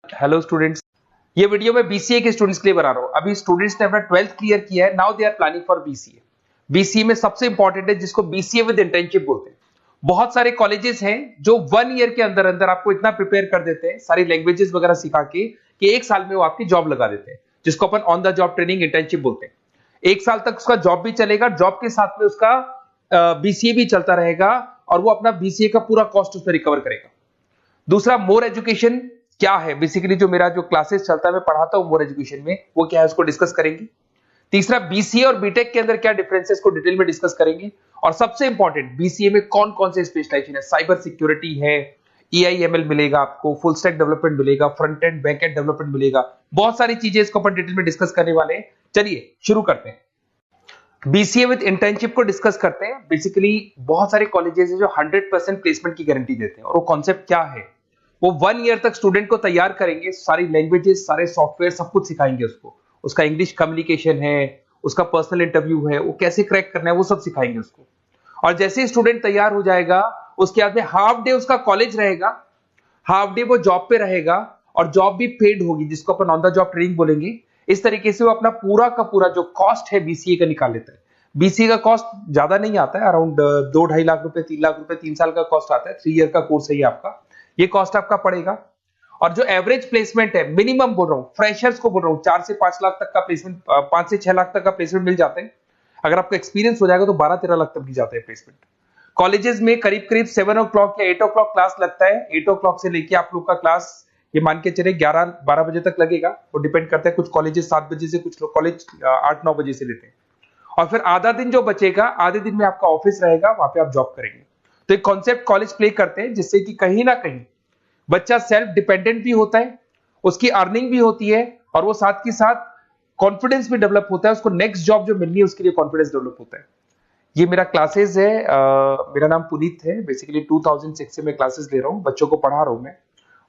Hello students, ये video मैं BCA के स्टूडेंट्स के लिए बना रहा हूँ। अभी स्टूडेंट्स ने अपना 12th क्लियर किया है, now they are planning for BCA. BCA में सबसे इंपॉर्टेंट है जिसको बीसीए विद इंटर्नशिप बोलते हैं। बहुत सारे कॉलेजेस हैं जो 1 ईयर के अंदर अंदर आपको इतना प्रिपेयर कर देते हैं, सारी लैंग्वेजेस वगैरह सिखा के, कि 1 साल में वो आपकी जॉब लगा देते हैं, जिसको अपन on the job training internship बोलते हैं। 1 साल तक उसका जॉब भी चलेगा, जॉब के साथ में उसका बीसीए भी चलता रहेगा और वो अपना बीसीए का पूरा कॉस्ट उसमें रिकवर करेगा। दूसरा, मोर एजुकेशन क्या है, बेसिकली जो मेरा जो क्लासेस चलता है मैं पढ़ाता हूं मोर एजुकेशन में, वो क्या है उसको डिस्कस करेंगे। तीसरा, बीसीए और बीटेक के अंदर क्या डिफरेंसेस को डिटेल में डिस्कस करेंगे। और सबसे इंपॉर्टेंट, बीसीए में कौन कौन से स्पेशलाइजेशन है, साइबर सिक्योरिटी है, ईआईएमएल मिलेगा आपको, फुल स्टैक डेवलपमेंट मिलेगा, front end back and development मिलेगा, बहुत सारी चीजें इसको अपन डिटेल में डिस्कस करने वाले हैं। चलिए शुरू करते हैं। बीसीए विद इंटर्नशिप को डिस्कस करते हैं। बेसिकली बहुत सारे कॉलेजेस हैं जो 100% प्लेसमेंट की गारंटी देते हैं, और वो कॉन्सेप्ट क्या है, वो 1 ईयर तक स्टूडेंट को तैयार करेंगे, सारी लैंग्वेजेस, सारे सॉफ्टवेयर, सब कुछ सिखाएंगे उसको। उसका इंग्लिश कम्युनिकेशन है, उसका पर्सनल इंटरव्यू है, वो कैसे क्रैक करना है, वो सब सिखाएंगे उसको। और जैसे ही स्टूडेंट तैयार हो जाएगा, उसके बाद में हाफ डे उसका कॉलेज रहेगा, हाफ डे वो जॉब पे रहेगा, और जॉब भी पेड होगी, जिसको अपन ऑन द जॉब ट्रेनिंग बोलेंगे। इस तरीके से वो अपना पूरा का पूरा जो कॉस्ट है बीसीए का निकाल लेता है। बीसीए का कॉस्ट ज्यादा नहीं आता है, अराउंड 2-2.5 लाख रुपए, 3 लाख रुपए 3 साल का कॉस्ट आता है। 3 ईयर का कोर्स है ये आपका, ये कॉस्ट आपका पड़ेगा। और जो एवरेज प्लेसमेंट है, मिनिमम बोल रहा हूँ, फ्रेशर्स को बोल रहा हूँ, 4 से 5 लाख तक का प्लेसमेंट, 5 से 6 लाख तक का प्लेसमेंट मिल जाता है। अगर आपका एक्सपीरियंस हो जाएगा तो 12-13 लाख तक भी जाता है प्लेसमेंट। कॉलेजेस में करीब करीब 7 o'clock या 8 o'clock क्लास लगता है। 8 o'clock से लेके आप लोग का क्लास, ये मान के चले 11-12 बजे तक लगेगा। वो डिपेंड करता है, कुछ कॉलेजेस 7 बजे से, कुछ लोग कॉलेज 8-9 बजे से लेते हैं। और फिर आधा दिन जो बचेगा, आधे दिन में आपका ऑफिस रहेगा, वहां पे आप जॉब करेंगे। तो एक कॉन्सेप्ट कॉलेज प्ले करते हैं, जिससे कि कहीं ना कहीं बच्चा सेल्फ डिपेंडेंट भी होता है, उसकी अर्निंग भी होती है, और वो साथ के साथ कॉन्फिडेंस भी डेवलप होता है। उसको नेक्स्ट जॉब जो मिलनी है उसके लिए कॉन्फिडेंस डेवलप होता है। ये मेरा क्लासेस है, मेरा नाम पुनीत है। बेसिकली 2006 से मैं क्लासेस ले रहा हूँ, बच्चों को पढ़ा रहा हूँ मैं।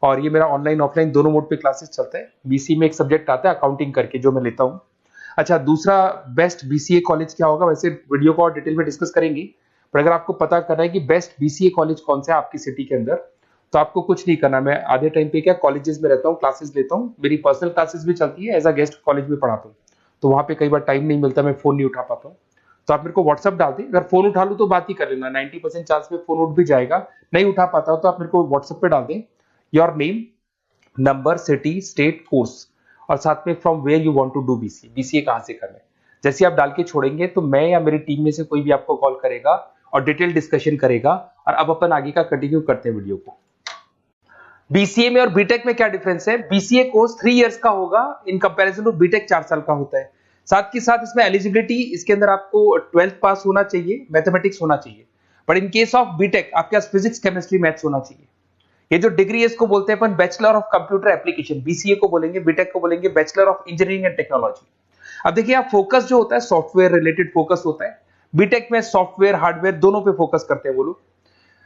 और ये मेरा ऑनलाइन ऑफलाइन दोनों मोड पे क्लासेस चलता है। बीसी में एक सब्जेक्ट आता है अकाउंटिंग करके, जो मैं लेता हूँ। अच्छा, दूसरा, बेस्ट बीसीए कॉलेज क्या होगा, वैसे वीडियो को और डिटेल में डिस्कस करेंगे, पर अगर आपको पता करना है कि बेस्ट बीसीए कॉलेज कौन सा है आपकी सिटी के अंदर, तो आपको कुछ नहीं करना। मैं आधे टाइम पे क्या कॉलेजेस में रहता हूँ, क्लासेस लेता हूँ, मेरी पर्सनल क्लासेस भी चलती है, एज अ गेस्ट कॉलेज में पढ़ाता हूँ। तो वहां पे कई बार टाइम नहीं मिलता, मैं फोन नहीं उठा पाता हूँ। तो आप मेरे को व्हाट्सअप डाल दें, अगर फोन उठा लूँ तो बात ही कर लेना, 90% चांस में फोन उठ भी जाएगा। नहीं उठा पाता हो तो आप मेरे को व्हाट्सएप पे डाल दें, your name, number, city, state, course, और साथ में from where you want to do BCA, BCA कहां से करना है। जैसे आप डाल के छोड़ेंगे तो मैं या मेरी टीम में से कोई भी आपको कॉल करेगा और डिटेल डिस्कशन करेगा। और अब अपन आगे का कंटिन्यू करते हैं वीडियो को। बीसीए में और बीटेक में क्या डिफरेंस है? बीसीए कोर्स 3 इयर्स का होगा, इन कंपैरिजन टू बीटेक 4 साल का होता है। साथ के साथ इसमें एलिजिबिलिटी, इसके अंदर आपको 12th पास होना चाहिए, मैथमेटिक्स होना चाहिए। But in case of BTech आपके पास फिजिक्स, केमिस्ट्री, मैथ्स होना चाहिए। ये जो डिग्री है इसको बोलते हैं अपन bachelor of computer application. BCA को बोलेंगे, बीटेक को बोलेंगे bachelor of engineering and technology. अब देखिए, आप फोकस जो होता है सॉफ्टवेयर रिलेटेड फोकस होता है। बीटेक में सॉफ्टवेयर हार्डवेयर दोनों पे फोकस करते हैं वो लोग।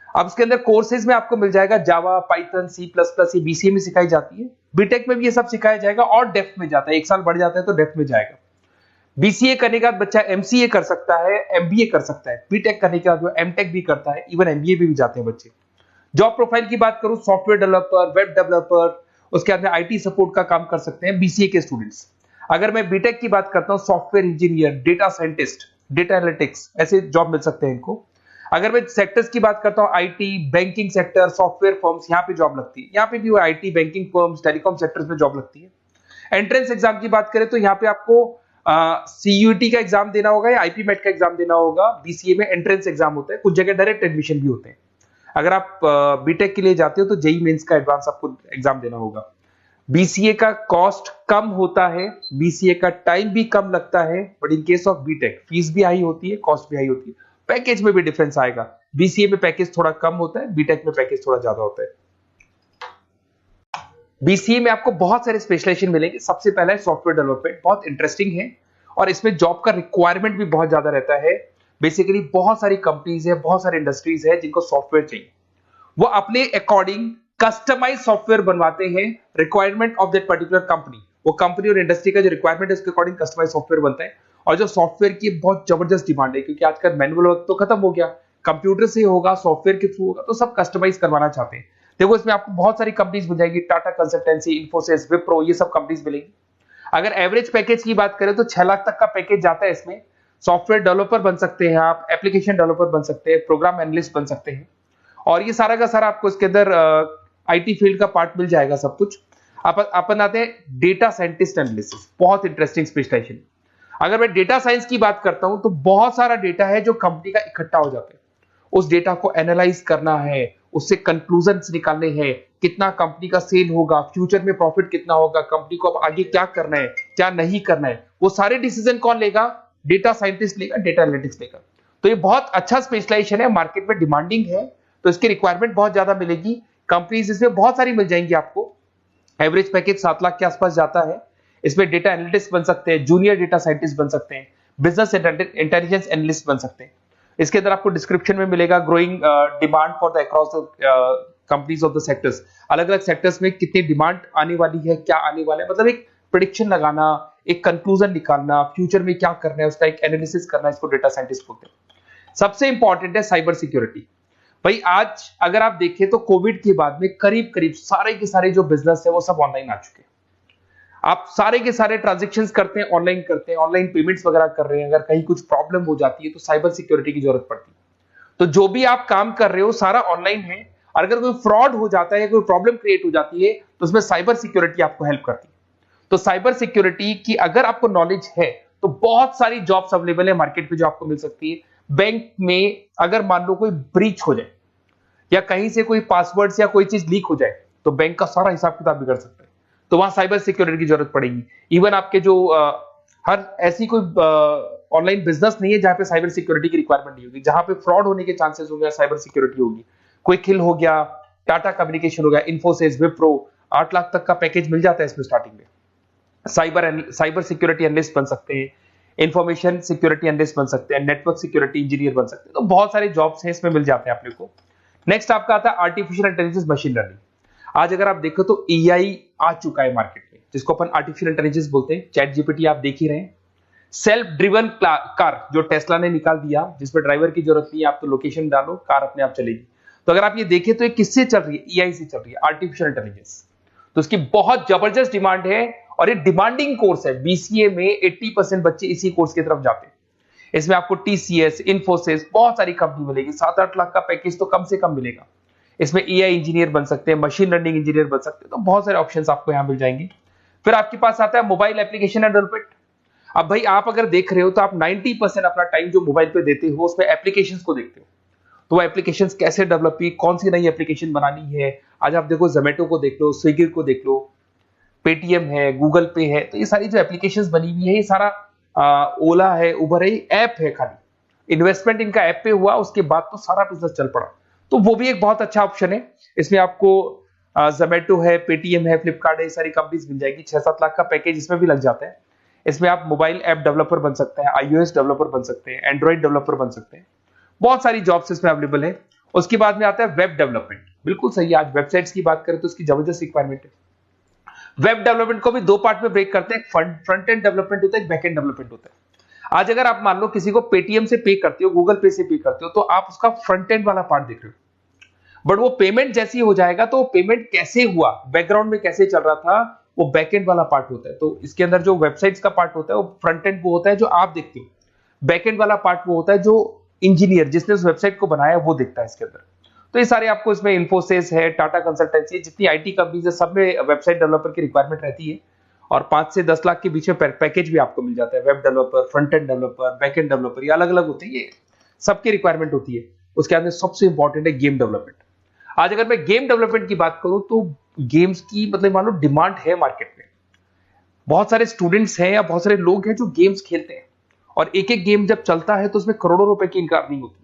अब इसके अंदर कोर्सेज में आपको मिल जाएगा जावा, पाइथन, सी प्लस प्लस, ये बीसीए में सिखाई जाती है। बीटेक में भी ये सब सिखाया जाएगा, और डेप्थ में जाता है, 1 साल बढ़ जाता है तो डेप्थ में जाएगा। बीसीए करने के बाद बच्चा एमसीए कर सकता है, एमबीए कर सकता है। बीटेक करने के बाद वो एमटेक भी करता है, इवन एमबीए भी जाते हैं बच्चे। जॉब प्रोफाइल की बात करूं, सॉफ्टवेयर डेवलपर, वेब डेवलपर, उसके बाद में आईटी सपोर्ट का काम कर सकते हैं बीसीए के स्टूडेंट्स। अगर मैं बीटेक की बात करता हूं, software engineer, data scientist, data analytics, ऐसे जॉब मिल सकते हैं इनको। अगर मैं सेक्टर्स की बात करता हूं, IT, banking sector, software firms, यहाँ पे जॉब लगती है। यहाँ पे भी वो IT, banking firms, telecom sectors में जॉब लगती है। एंट्रेंस एग्जाम की बात करें तो यहाँ पे आपको सीयूटी का एग्जाम देना होगा या आईपी मेट का एग्जाम देना होगा। बीसीए में एंट्रेंस एग्जाम होता है, कुछ जगह डायरेक्ट एडमिशन भी होते हैं। अगर आप बीटेक के लिए जाते हो तो जेई मेंस का एडवांस आपको एग्जाम देना होगा। बीसीए का कॉस्ट कम होता है, बीसीए का टाइम भी कम लगता है, but in case of BTech fees भी हाई होती है, कॉस्ट भी हाई होती है, पैकेज में भी डिफरेंस आएगा। बीसीए में पैकेज थोड़ा कम होता है, बीटेक में पैकेज थोड़ा ज्यादा होता है। बीसीए में आपको बहुत सारे स्पेशलाइजेशन मिलेंगे। सबसे पहला है सॉफ्टवेयर डेवलपमेंट, बहुत इंटरेस्टिंग है, और इसमें जॉब का रिक्वायरमेंट भी बहुत ज्यादा रहता है। बेसिकली बहुत सारी कंपनीज है, बहुत सारी इंडस्ट्रीज है जिनको सॉफ्टवेयर चाहिए, वो अपने अकॉर्डिंग कस्टमाइज सॉफ्टवेयर बनवाते हैं, requirement of that particular company. वो कंपनी और इंडस्ट्री का जो रिक्वायरमेंट है उसके अकॉर्डिंग कस्टमाइज सॉफ्टवेयर बनता है। और जो सॉफ्टवेयर की बहुत जबरदस्त डिमांड है, क्योंकि आजकल मैनुअल वर्क तो खत्म हो गया, कंप्यूटर से होगा, सॉफ्टवेयर के थ्रू होगा, तो सब कस्टमाइज करवाना चाहते हैं। देखो इसमें आपको बहुत सारी कंपनीज मिल जाएगी, टाटा कंसल्टेंसी, इन्फोसिस, विप्रो, ये सब कंपनीज मिलेगी। अगर एवरेज पैकेज की बात करें तो 6 लाख तक का पैकेज जाता है इसमें। सॉफ्टवेयर डेवलपर बन सकते हैं आप, एप्लीकेशन डेवलपर बन सकते हैं, प्रोग्राम एनालिस्ट बन सकते हैं, और ये सारा का सारा आपको इसके अंदर आईटी फील्ड का पार्ट मिल जाएगा सब कुछ। अपन आते हैं डेटा साइंटिस्ट एनालिसिस, बहुत इंटरेस्टिंग स्पेशलाइजेशन। अगर मैं डेटा साइंस की बात करता हूं तो बहुत सारा डेटा है जो कंपनी का इकट्ठा हो जाता है, उस डेटा को एनालाइज करना है, उससे कंक्लूजन्स निकालने हैं, कितना कंपनी का सेल होगा, फ्यूचर में प्रॉफिट कितना होगा, कंपनी को अब आगे क्या करना है, क्या नहीं करना है, वो सारे डिसीजन कौन लेगा? डेटा साइंटिस्ट लेगा, डेटा एनालिटिक्स लेगा। तो ये बहुत अच्छा स्पेशलाइजेशन है, मार्केट में डिमांडिंग है, तो इसकी रिक्वायरमेंट बहुत ज्यादा मिलेगी। कंपनीज इसमें बहुत सारी मिल जाएंगी आपको। एवरेज पैकेज 7 लाख के आसपास जाता है। इसमें डेटा एनालिटिक्स बन सकते हैं, जूनियर डेटा साइंटिस्ट बन सकते हैं, बिजनेस इंटेलिजेंस एनालिस्ट बन सकते हैं। इसके अंदर आपको डिस्क्रिप्शन में मिलेगा growing demand for the across companies of the sectors. अलग अलग सेक्टर्स में कितनी डिमांड आने वाली है, क्या आने वाला है, मतलब एक प्रेडिक्शन लगाना, एक कंक्लूजन निकालना, फ्यूचर में क्या करना है उसका एक एनालिसिस करना, इसको डेटा साइंटिस्ट बोलते हैं। सबसे इंपॉर्टेंट है साइबर सिक्योरिटी। भाई आज अगर आप देखें तो कोविड के बाद में करीब करीब सारे के सारे जो बिजनेस है वो सब ऑनलाइन आ चुके हैं। आप सारे के सारे ट्रांजैक्शंस करते हैं, ऑनलाइन करते हैं, ऑनलाइन पेमेंट्स वगैरह कर रहे हैं। अगर कहीं कुछ प्रॉब्लम हो जाती है तो साइबर सिक्योरिटी की जरूरत पड़ती है। तो जो भी आप काम कर रहे हो सारा ऑनलाइन है, और अगर कोई फ्रॉड हो जाता है, कोई प्रॉब्लम क्रिएट हो जाती है तो उसमें साइबर सिक्योरिटी आपको हेल्प करती है। तो साइबर सिक्योरिटी की अगर आपको नॉलेज है तो बहुत सारी जॉब्स अवेलेबल है मार्केट में जो आपको मिल सकती है। बैंक में अगर मान लो कोई ब्रीच हो जाए या कहीं से कोई पासवर्ड या कोई चीज लीक हो जाए तो बैंक का सारा हिसाब किताब बिगड़ सकता है, तो वहां साइबर सिक्योरिटी की जरूरत पड़ेगी। इवन आपके जो हर ऐसी कोई ऑनलाइन बिजनेस नहीं है जहां पे साइबर सिक्योरिटी की रिक्वायरमेंट नहीं होगी, जहां पे फ्रॉड होने के चांसेस होंगे, साइबर सिक्योरिटी होगी। क्विक हिल हो गया, टाटा कम्युनिकेशन हो गया, इन्फोसिस, विप्रो, 8 लाख तक का पैकेज मिल जाता है इसमें स्टार्टिंग में। साइबर सिक्योरिटी एनालिस्ट बन सकते हैं, इंफॉर्मेशन सिक्योरिटी एनालिस्ट बन सकते हैं, नेटवर्क सिक्योरिटी इंजीनियर बन सकते हैं। तो बहुत सारे जॉब्स हैं इसमें मिल जाते हैं अपने को। नेक्स्ट आपका आता है आर्टिफिशियल इंटेलिजेंस, मशीन लर्निंग। आज अगर आप देखो तो एआई आ चुका है मार्केट में, जिसको अपन आर्टिफिशियल इंटेलिजेंस बोलते हैं। चैट जीपीटी आप देख ही रहे हैं। सेल्फ ड्रिवन कार जो टेस्ला ने निकाल दिया, जिसमें ड्राइवर की जरूरत नहीं है, आप तो लोकेशन डालो, कार अपने आप चलेगी। तो अगर आप ये देखें तो ये किससे चल रही है? एआई से चल रही है, आर्टिफिशियल इंटेलिजेंस। तो इसकी बहुत जबरदस्त डिमांड है और ये डिमांडिंग कोर्स है। बीसीए में 80% बच्चे इसी कोर्स की तरफ जाते हैं। इसमें आपको टीसीएस, इन्फोसिस, बहुत सारी कंपनी मिलेगी। 7-8 लाख का पैकेज तो कम से कम मिलेगा। इसमें एआई इंजीनियर बन सकते हैं, मशीन लर्निंग इंजीनियर बन सकते हैं। तो बहुत सारे ऑप्शंस आपको यहां मिल जाएंगे। फिर आपके पास आता है मोबाइल एप्लीकेशन डेवलपमेंट। अब भाई आप अगर देख रहे हो तो आप 90% अपना टाइम जो मोबाइल पे देते हो उसमें एप्लीकेशंस को देखते हो। तो वो एप्लीकेशंस कैसे डेवलप की, कौन सी नई एप्लीकेशन बनानी है। आज आप देखो जोमेटो को देख लो, स्विगी को देख लो, पेटीएम है, गूगल पे है। तो ये सारी जो एप्लीकेशंस बनी हुई है, ये सारा ओला है, उबर है, ऐप है। खाली इन्वेस्टमेंट इनका ऐप पे हुआ, उसके बाद तो सारा बिजनेस चल पड़ा। तो वो भी एक बहुत अच्छा ऑप्शन है। इसमें आपको जोमेटो है, पेटीएम है, फ्लिपकार्ट है, सारी कंपनीज मिल जाएगी। 6-7 लाख का पैकेज इसमें भी लग जाता है। इसमें आप मोबाइल ऐप डेवलपर बन सकते हैं, आईओएस डेवलपर बन सकते हैं, एंड्रॉइड डेवलपर बन सकते हैं। बहुत सारी जॉब्स इसमें अवेलेबल है। उसके बाद में आता है वेब डेवलपमेंट। बिल्कुल सही है, आज वेबसाइट्स की बात करें तो उसकी जबरदस्त रिक्वायरमेंट है। वेब डेवलपमेंट को भी दो पार्ट में ब्रेक करते हैं। फ्रंट एंड डेवलपमेंट होता है, एक बैक एंड डेवलपमेंट होता है। आज अगर आप मान लो किसी को पेटीएम से पे करते हो, गूगल पे से पे करते हो, तो आप उसका फ्रंट एंड वाला पार्ट देख रहे हो। बट वो पेमेंट जैसी हो जाएगा तो पेमेंट कैसे हुआ, बैकग्राउंड में कैसे चल रहा था, वो बैक एंड वाला पार्ट होता है। तो इसके अंदर जो वेबसाइट्स का पार्ट होता है वो फ्रंट एंड वो होता है जो आप देखते हो। बैक एंड वाला पार्ट वो होता है जो इंजीनियर जिसने उस वेबसाइट को बनाया वो देखता है इसके अंदर। तो ये सारे आपको इसमें इन्फोसिस है, टाटा कंसल्टेंसी, जितनी आईटी कंपनीज है, सब में वेबसाइट डेवलपर की रिक्वायरमेंट रहती है। और 5 से 10 लाख के बीच में पैकेज भी आपको मिल जाता है। Web developer, front end developer, back end developer, ये अलग अलग होते हैं, ये सबकी रिक्वायरमेंट होती है। उसके अंदर सबसे इंपॉर्टेंट है गेम डेवलपमेंट। आज अगर मैं गेम डेवलपमेंट की बात करूं तो गेम्स की मतलब मान लो डिमांड है मार्केट में। बहुत सारे स्टूडेंट्स हैं या बहुत सारे लोग हैं जो गेम्स खेलते हैं, और एक एक गेम जब चलता है तो उसमें करोड़ों रुपए की इनकम अर्निंग होती है।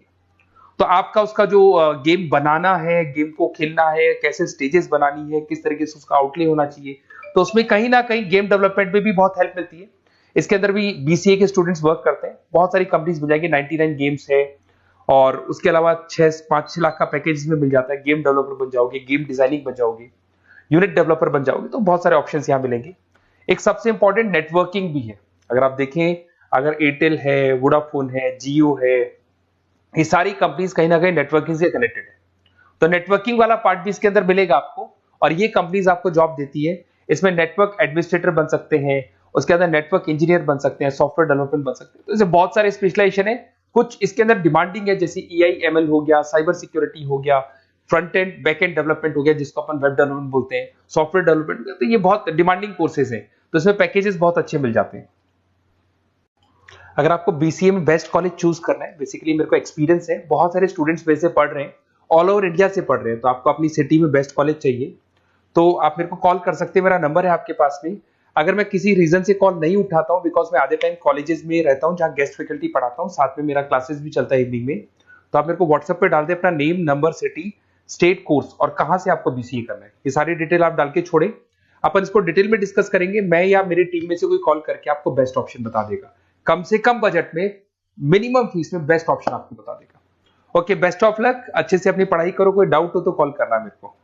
तो आपका उसका जो गेम बनाना है, गेम को खेलना है, कैसे स्टेजेस बनानी है, किस तरीके से उसका आउटले होना चाहिए, तो उसमें कहीं ना कहीं गेम डेवलपमेंट में भी बहुत हेल्प मिलती है। इसके अंदर भी बीसीए के स्टूडेंट्स वर्क करते हैं। बहुत सारी कंपनीज मिल जाएगी, 99 गेम्स है, और उसके अलावा 5-6 लाख का पैकेज में मिल जाता है। गेम डेवलपर बन जाओगे, गेम डिजाइनिंग बन जाओगे, यूनिट डेवलपर बन जाओगे, तो बहुत सारे ऑप्शंस यहाँ मिलेंगे। एक सबसे इंपॉर्टेंट नेटवर्किंग भी है। अगर आप देखें, अगर एयरटेल है, वोडाफोन है, जियो है, ये सारी कंपनीज कहीं ना कहीं नेटवर्किंग से कनेक्टेड है। तो नेटवर्किंग वाला पार्ट भी इसके अंदर मिलेगा आपको, और ये कंपनीज आपको जॉब देती है। इसमें नेटवर्क एडमिनिस्ट्रेटर बन सकते हैं, उसके अंदर नेटवर्क इंजीनियर बन सकते हैं, सॉफ्टवेयर डेवलपमेंट बन सकते हैं। तो इसे बहुत सारे स्पेशलाइजेशन है। कुछ इसके अंदर डिमांडिंग है, जैसे EI/ML हो गया, साइबर सिक्योरिटी हो गया, front end back and development हो गया जिसको अपन वेब डेवलपमेंट बोलते हैं, सॉफ्टवेयर डेवलपमेंट। तो ये बहुत डिमांडिंग कोर्सेज हैं, तो इसमें पैकेजेस बहुत अच्छे मिल जाते हैं। अगर आपको BCA में बेस्ट कॉलेज चूज करना है, बेसिकली मेरे को एक्सपीरियंस है, बहुत सारे स्टूडेंट्स वैसे पढ़ रहे हैं, ऑल ओवर इंडिया से पढ़ रहे हैं, तो आपको अपनी सिटी में बेस्ट कॉलेज चाहिए तो आप मेरे को कॉल कर सकते हैं। मेरा नंबर है आपके पास में। अगर मैं किसी रीजन से कॉल नहीं उठाता हूं, बिकॉज मैं आधे टाइम कॉलेजेस में रहता हूं जहां गेस्ट फैकल्टी पढ़ाता हूं, साथ में मेरा क्लासेस भी चलता है इवनिंग में, तो आप मेरे को व्हाट्सएप पे डाल दें अपना name, number, city, state, course और कहां से आपको BCA करना है, ये सारी डिटेल आप डाल के छोड़े। अपन इसको डिटेल में डिस्कस करेंगे, मैं या मेरी टीम में से कोई कॉल करके आपको बेस्ट ऑप्शन बता देगा, कम से कम बजट में, मिनिमम फीस में बेस्ट ऑप्शन आपको बता देगा। ओके, बेस्ट ऑफ लक, अच्छे से अपनी पढ़ाई करो, कोई डाउट हो तो कॉल करना मेरे को।